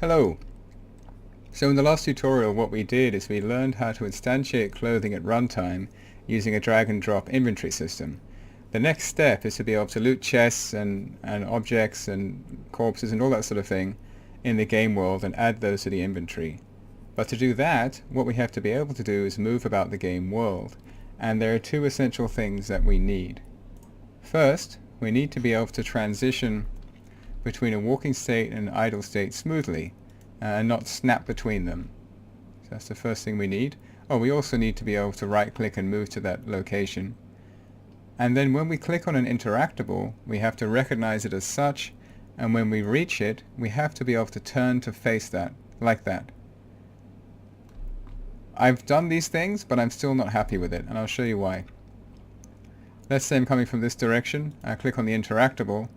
Hello! So in the last tutorial what we did is we learned how to instantiate clothing at runtime using a drag and drop inventory system. The next step is to be able to loot chests and objects and corpses and all that sort of thing in the game world and add those to the inventory. But to do that, what we have to be able to do is move about the game world, and there are two essential things that we need. First, we need to be able to transition between a walking state and an idle state smoothly, and not snap between them. So that's the first thing we need. Oh, we also need to be able to right click and move to that location. And then when we click on an interactable, we have to recognize it as such, and when we reach it, we have to be able to turn to face that, like that. I've done these things, but I'm still not happy with it, and I'll show you why. Let's say I'm coming from this direction. I click on the interactable.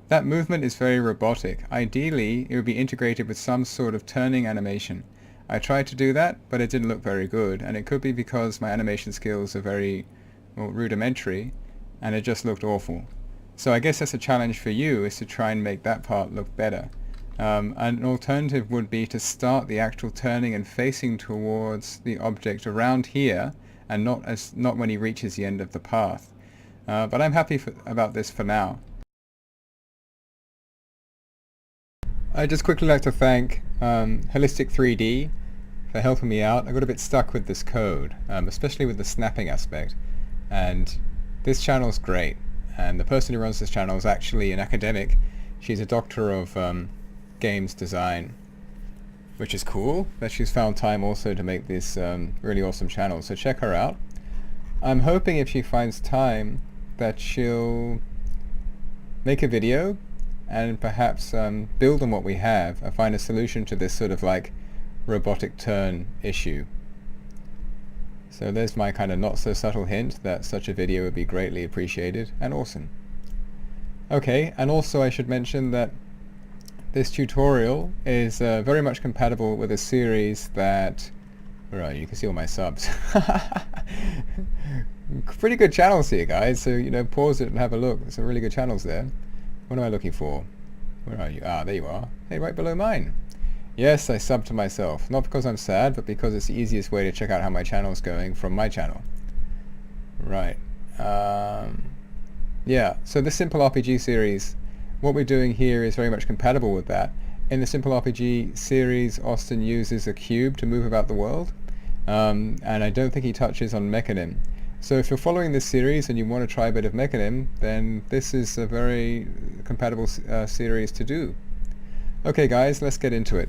That movement is very robotic. Ideally, it would be integrated with some sort of turning animation. I tried to do that, but it didn't look very good, and it could be because my animation skills are very rudimentary, and it just looked awful. So I guess that's a challenge for you, is to try and make that part look better. An alternative would be to start the actual turning and facing towards the object around here, and not when he reaches the end of the path. But I'm happy about this for now. I'd just quickly like to thank Holistic 3D for helping me out. I got a bit stuck with this code, especially with the snapping aspect, and this channel is great, and the person who runs this channel is actually an academic. She's a doctor of games design, which is cool that she's found time also to make this really awesome channel, so check her out. I'm hoping if she finds time that she'll make a video and perhaps build on what we have and find a solution to this sort of like robotic turn issue. So there's my kind of not so subtle hint that such a video would be greatly appreciated and awesome. Okay, and also I should mention that this tutorial is very much compatible with a series that, where are you? You can see all my subs. Pretty good channels here, guys, so pause it and have a look. There's some really good channels there. What am I looking for? Where are you? Ah, there you are. Hey, right below mine. Yes, I subbed to myself. Not because I'm sad, but because it's the easiest way to check out how my channel's going from my channel. Right. Yeah, so this Simple RPG series, what we're doing here is very much compatible with that. In the Simple RPG series, Austin uses a cube to move about the world, and I don't think he touches on Mecanim. So if you're following this series and you want to try a bit of Mecanim, then this is a very compatible series to do. Okay guys, let's get into it.